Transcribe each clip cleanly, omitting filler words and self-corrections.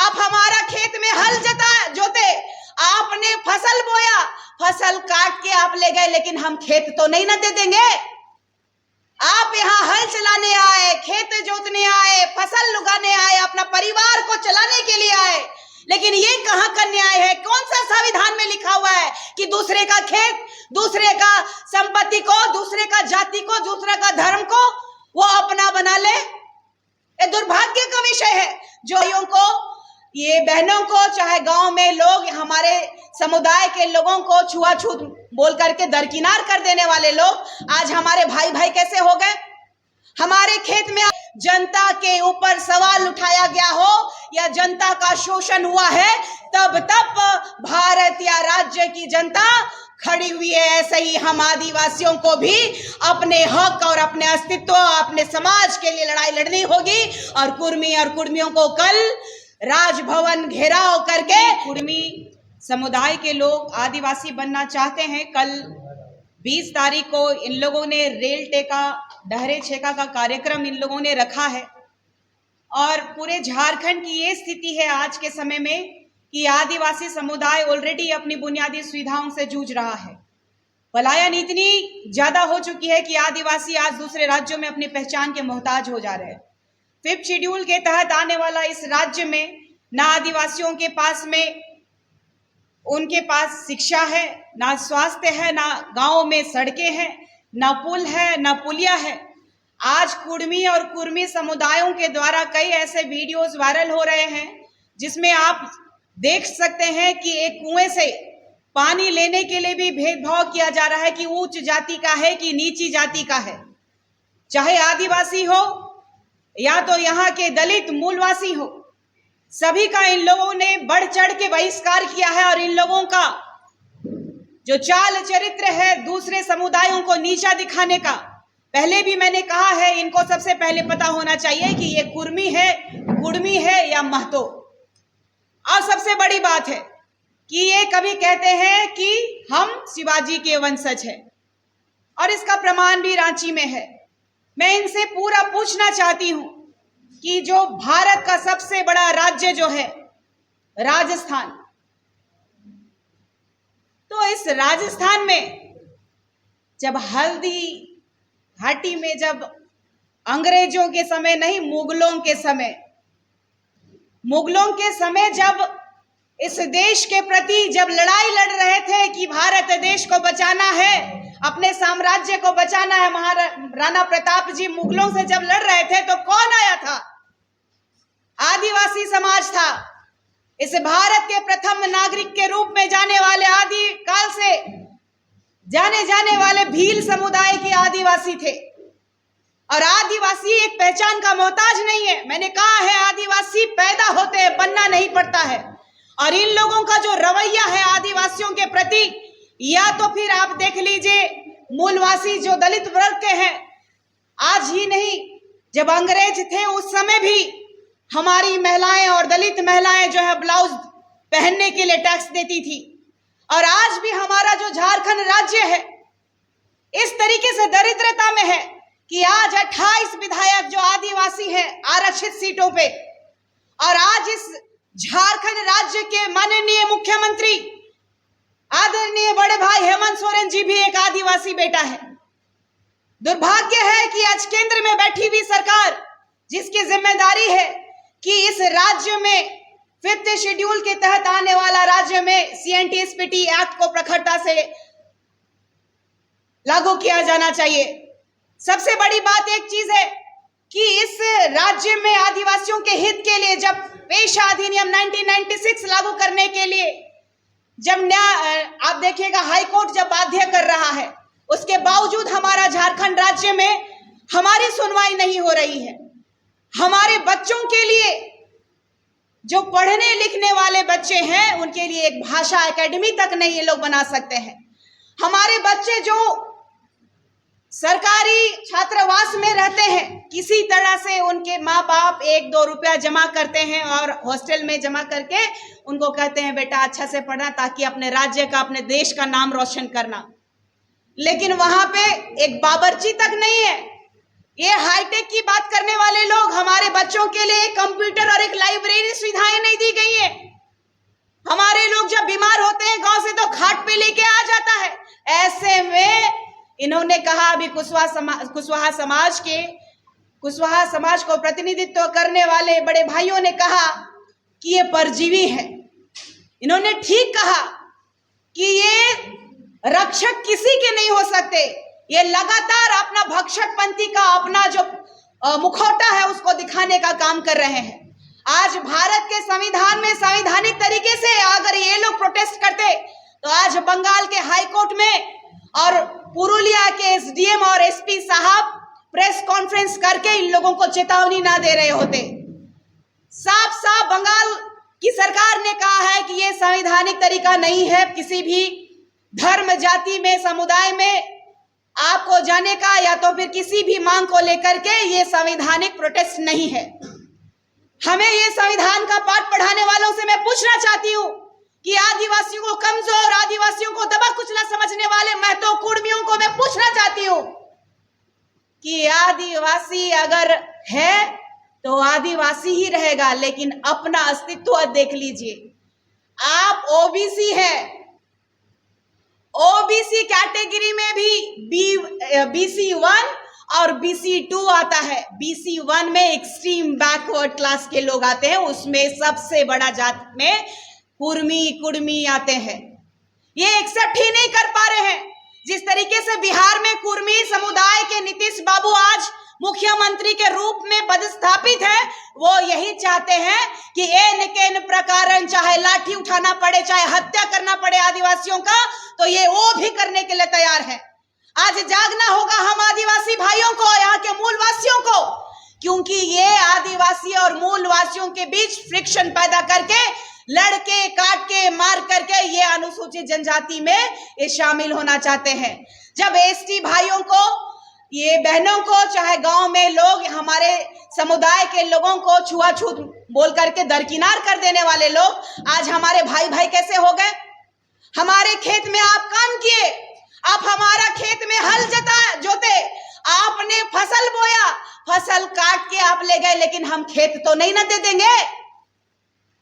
आप हमारा खेत में हल जोते, आपने फसल बोया, फसल काट के आप ले गए, लेकिन हम खेत तो नहीं ना दे देंगे। आप यहाँ हल चलाने आए, खेत जोतने आए, फसल उगाने आए, अपना परिवार को चलाने के लिए आए, लेकिन ये कहाँ का न्याय है? कौन सा संविधान में लिखा हुआ है कि दूसरे का खेत, दूसरे का संपत्ति को, दूसरे का जाति को, दूसरे का धर्म को वो अपना बना ले? ये दुर्भाग्य का विषय है। जो भाइयों को, ये बहनों को, चाहे गांव में लोग, हमारे समुदाय के लोगों को छुआछूत बोल करके दरकिनार कर देने वाले लोग, आज हमारे भाई भाई कैसे हो गए? हमारे खेत में जनता के ऊपर सवाल उठाया गया हो या जनता का शोषण हुआ है, तब भारत या राज्य की जनता खड़ी हुई है। ऐसे ही हम आदिवासियों को भी अपने हक और अपने अस्तित्व, अपने समाज के लिए लड़ाई लड़नी होगी। और कुर्मी और कुर्मियों को कल राजभवन घेराव करके, कुर्मी समुदाय के लोग आदिवासी बनना चाहते हैं। कल 20 तारीख को इन लोगों ने रेल टेका, डहरे छेका का कार्यक्रम इन लोगों ने रखा है। और पूरे झारखंड की ये स्थिति है आज के समय में कि आदिवासी समुदाय ऑलरेडी अपनी बुनियादी सुविधाओं से जूझ रहा है। पलायन इतनी ज्यादा हो चुकी है कि आदिवासी आज दूसरे राज्यों में अपनी पहचान के मोहताज हो जा रहे हैं। 5th शेड्यूल के तहत आने वाला इस राज्य में ना आदिवासियों के पास में, उनके पास शिक्षा है, ना स्वास्थ्य है, ना गांवों में सड़कें हैं, ना पुल है, ना पुलिया है। आज कुर्मी और कुर्मी समुदायों के द्वारा कई ऐसे वीडियोस वायरल हो रहे हैं जिसमें आप देख सकते हैं कि एक कुएं से पानी लेने के लिए भी भेदभाव किया जा रहा है कि उच्च जाति का है कि नीची जाति का है, चाहे आदिवासी हो या तो यहाँ के दलित मूलवासी हो, सभी का इन लोगों ने बढ़ चढ़ के बहिष्कार किया है। और इन लोगों का जो चाल चरित्र है दूसरे समुदायों को नीचा दिखाने का, पहले भी मैंने कहा है, इनको सबसे पहले पता होना चाहिए कि ये कुर्मी है, कुर्मी है या महतो। और सबसे बड़ी बात है कि ये कभी कहते हैं कि हम शिवाजी के वंशज हैं, और इसका प्रमाण भी रांची में है। मैं इनसे पूरा पूछना चाहती हूं कि जो भारत का सबसे बड़ा राज्य जो है राजस्थान, तो इस राजस्थान में जब हल्दी घाटी में, जब अंग्रेजों के समय नहीं, मुगलों के समय जब इस देश के प्रति जब लड़ाई लड़ रहे थे कि भारत देश को बचाना है, अपने साम्राज्य को बचाना है, महाराणा प्रताप जी मुगलों से जब लड़ रहे थे, तो कौन आया था? आदिवासी समाज था। इस भारत के प्रथम नागरिक के रूप में जाने वाले, आदि काल से जाने जाने वाले भील समुदाय के आदिवासी थे। और आदिवासी एक पहचान का मोहताज नहीं है। मैंने कहा है, आदिवासी पैदा होते हैं, बनना नहीं पड़ता है। और इन लोगों का जो रवैया है आदिवासियों के प्रति, या तो फिर आप देख लीजिए मूलवासी जो दलित वर्ग के हैं, आज ही नहीं, जब अंग्रेज थे उस समय भी हमारी महिलाएं और दलित महिलाएं जो है ब्लाउज पहनने के लिए टैक्स देती थी। और आज भी हमारा जो झारखंड राज्य है इस तरीके से दरिद्रता में है कि आज 28 विधायक जो आदिवासी हैं आरक्षित सीटों पे, और आज इस झारखंड राज्य के माननीय मुख्यमंत्री आदरणीय बड़े भाई हेमंत सोरेन जी भी एक आदिवासी बेटा है। दुर्भाग्य है कि आज केंद्र में बैठी हुई सरकार, जिसकी जिम्मेदारी है कि इस राज्य में 5th शेड्यूल के तहत आने वाला राज्य में CNTSPT एक्ट को प्रखरता से लागू किया जाना चाहिए। सबसे बड़ी बात एक चीज है कि इस राज्य में आदिवासियों के हित के लिए जब पेशा अधिनियम 1996 लागू करने के लिए जब आप देखिएगा हाई कोर्ट जब बाध्य कर रहा है, उसके बावजूद हमारा झारखंड राज्य में हमारी सुनवाई नहीं हो रही है। हमारे बच्चों के लिए, जो पढ़ने लिखने वाले बच्चे हैं, उनके लिए एक भाषा एकेडमी तक नहीं ये लोग बना सकते हैं। हमारे बच्चे जो सरकारी छात्रावास में रहते हैं, किसी तरह से उनके माँ बाप 1-2 रुपया जमा करते हैं और हॉस्टल में जमा करके उनको कहते हैं बेटा अच्छा से पढ़ना ताकि अपने राज्य का, अपने देश का नाम रोशन करना। लेकिन वहां पे एक बावर्ची तक नहीं है। ये हाईटेक की बात करने वाले लोग, हमारे बच्चों के लिए एक कंप्यूटर और एक लाइब्रेरी सुविधाएं नहीं दी गई हमारे लोग जब बीमार होते हैं गांव से तो खाट पे लेके आ जाता है। ऐसे में इन्होंने कहा, अभी कुशवाहा समाज को प्रतिनिधित्व करने वाले बड़े भाइयों ने कहा कि ये परजीवी है। इन्होंने ठीक कहा कि ये रक्षक किसी के नहीं हो सकते। ये लगातार अपना भक्षकपंथी का अपना जो मुखौटा है उसको दिखाने का काम कर रहे हैं। आज भारत के संविधान में संवैधानिक तरीके से अगर ये लोग प्रोटेस्ट करते तो आज बंगाल के हाई कोर्ट में और पुरुलिया के एसडीएम और एसपी साहब प्रेस कॉन्फ्रेंस करके इन लोगों को चेतावनी ना दे रहे होते। साफ साफ बंगाल की सरकार ने कहा है कि ये संवैधानिक तरीका नहीं है किसी भी धर्म, जाति में, समुदाय में आपको जाने का, या तो फिर किसी भी मांग को लेकर के ये संवैधानिक प्रोटेस्ट नहीं है। हमें ये संविधान का पाठ पढ़ाने वालों से मैं पूछना चाहती हूँ कि आदिवासियों को कमजोर, आदिवासियों को दबा कुचला समझने वाले महतो कुर्मियों को मैं पूछना चाहती हूँ कि आदिवासी अगर है तो आदिवासी ही रहेगा, लेकिन अपना अस्तित्व देख लीजिए। आप ओबीसी है, ओबीसी कैटेगरी में भी BC1 और BC2 आता है। BC1 में एक्सट्रीम बैकवर्ड क्लास के लोग आते हैं, उसमें सबसे बड़ा जात में कुर्मी आते हैं। ये एक्सेप्ट ही नहीं कर पा रहे हैं। जिस तरीके से बिहार में कुर्मी समुदाय के नीतीश बाबू आज मुख्यमंत्री के रूप में पदस्थापित है, वो यही चाहते हैं कि एन प्रकार चाहे लाठी उठाना पड़े, चाहे हत्या करना पड़े आदिवासियों का, तो ये वो भी करने के लिए तैयार है। आज जागना होगा हम आदिवासी भाइयों को, यहाँ के मूलवासियों को, क्योंकि ये आदिवासी और मूलवासियों के बीच फ्रिक्शन पैदा करके, लड़के काट के मार करके ये अनुसूचित जनजाति में ये शामिल होना चाहते हैं। जब एसटी भाइयों को, ये बहनों को, चाहे गांव में लोग, हमारे समुदाय के लोगों को छुआछूत बोल करके दरकिनार कर देने वाले लोग, आज हमारे भाई भाई कैसे हो गए। हमारे खेत में आप काम किए, आप हमारा खेत में हल जोते, आपने फसल बोया, फसल काट के आप ले गए, लेकिन हम खेत तो नहीं ना दे देंगे।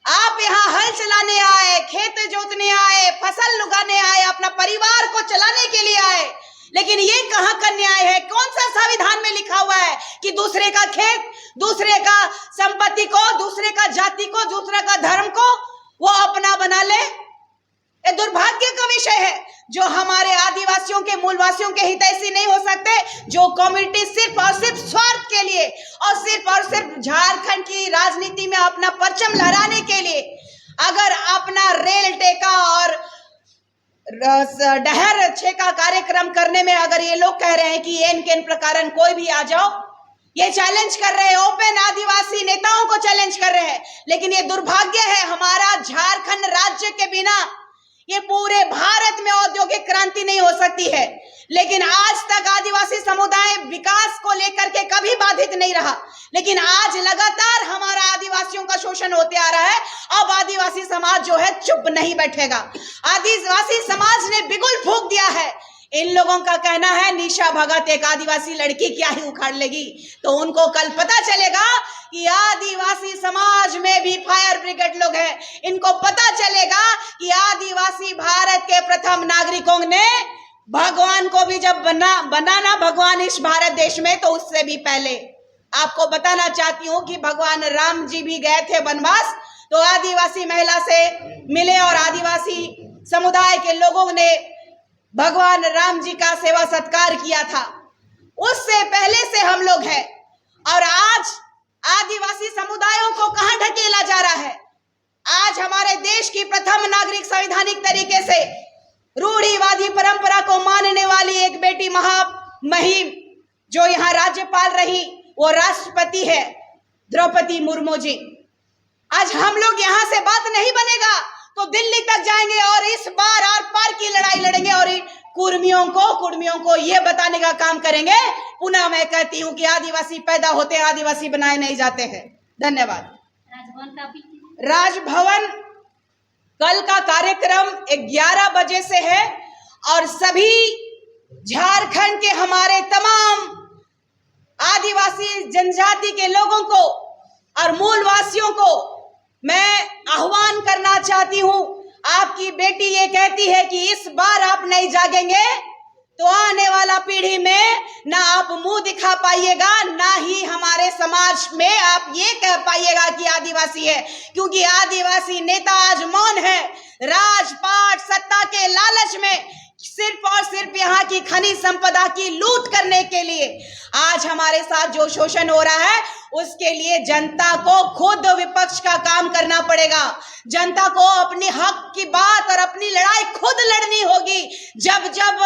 आप यहाँ हल चलाने आए, खेत जोतने आए, फसल उगाने आए, अपना परिवार को चलाने के लिए आए, लेकिन ये कहाँ का न्याय है? कौन सा संविधान में लिखा हुआ है कि दूसरे का खेत, दूसरे का संपत्ति को, दूसरे का जाति को, दूसरे का धर्म को वो अपना बना ले? ये दुर्भाग्य का विषय है। जो हमारे आदिवासियों के, मूलवासियों के हितैषी नहीं हो सकते, जो कम्युनिटी सिर्फ और सिर्फ स्वार्थ के लिए और सिर्फ झारखंड की राजनीति में अपना परचम लहराने के लिए अगर अपना रेल टेका और डहर छेका कार्यक्रम करने में अगर ये लोग कह रहे हैं कि एन प्रकारन कोई भी आ जाओ, ये चैलेंज कर रहे हैं, ओपन आदिवासी नेताओं को चैलेंज कर रहे हैं, लेकिन ये दुर्भाग्य है, हमारा झारखंड राज्य के बिना ये पूरे भारत में औद्योगिक क्रांति नहीं हो सकती है। लेकिन आज तक आदिवासी समुदाय विकास को लेकर के कभी बाधित नहीं रहा, लेकिन आज लगातार हमारा आदिवासियों का शोषण होते आ रहा है। अब आदिवासी समाज जो है चुप नहीं बैठेगा। आदिवासी समाज ने बिगुल फूंक दिया है। इन लोगों का कहना है निशा भगत एक आदिवासी लड़की क्या ही उखाड़ लेगी, तो उनको कल पता चलेगा कि आदिवासी समाज में भी फायर ब्रिगेड लोग हैं। इनको पता चलेगा कि आदिवासी भारत के प्रथम नागरिकों ने भगवान को भी जब बनाना भगवान इस भारत देश में, तो उससे भी पहले आपको बताना चाहती हूँ कि भगवान राम जी भी गए थे वनवास, तो आदिवासी महिला से मिले और आदिवासी समुदाय के लोगों ने भगवान राम जी का सेवा सत्कार किया था। उससे पहले से हम लोग हैं, और आज आदिवासी समुदायों को कहां ढकेला जा रहा है? आज हमारे देश की प्रथम नागरिक संवैधानिक तरीके से रूढ़िवादी परंपरा को मानने वाली एक बेटी महामहिम जो यहाँ राज्यपाल रही, वो राष्ट्रपति है द्रौपदी मुर्मू जी। आज हम लोग यहाँ से बात नहीं बनेगा तो दिल्ली तक जाएंगे और इस बार आर पार की लड़ाई लड़ेंगे और कुर्मियों को ये बताने का काम करेंगे। पुनः मैं कहती हूँ कि आदिवासी पैदा होते हैं, आदिवासी बनाए नहीं जाते हैं। धन्यवाद। राजभवन कल का कार्यक्रम 11 बजे से है और सभी झारखंड के हमारे तमाम आदिवासी जनजाति के लोगों को और मूलवासियों को मैं आह्वान करना चाहती हूं। आपकी बेटी ये कहती है कि इस बार आप नहीं जागेंगे तो आने वाला पीढ़ी में ना आप मुंह दिखा पाइएगा, ना ही हमारे समाज में आप ये कह पाइएगा कि आदिवासी है, क्योंकि आदिवासी नेता आज मौन है। राजपाट सत्ता के लालच में सिर्फ और सिर्फ यहाँ की खनिज संपदा की लूट करने के लिए आज हमारे साथ जो शोषण हो रहा है, उसके लिए जनता को खुद विपक्ष का काम करना पड़ेगा। जनता को अपने हक की बात और अपनी लड़ाई खुद लड़नी होगी। जब जब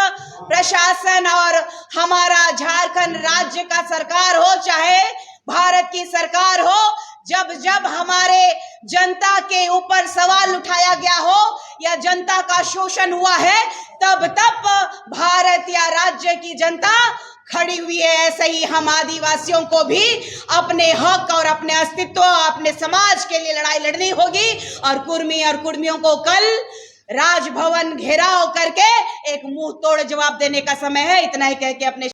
प्रशासन और हमारा झारखंड राज्य का सरकार हो, चाहे भारत की सरकार हो, जब जब हमारे जनता के ऊपर सवाल उठाया गया हो या जनता का शोषण हुआ है, तब तब भारत या राज्य की जनता खड़ी हुई है। ऐसे ही हम आदिवासियों को भी अपने हक और अपने अस्तित्व, अपने समाज के लिए लड़ाई लड़नी होगी। और कुर्मी और कुर्मियों को कल राजभवन घेराव करके एक मुंह तोड़ जवाब देने का समय है। इतना ही कह के अपने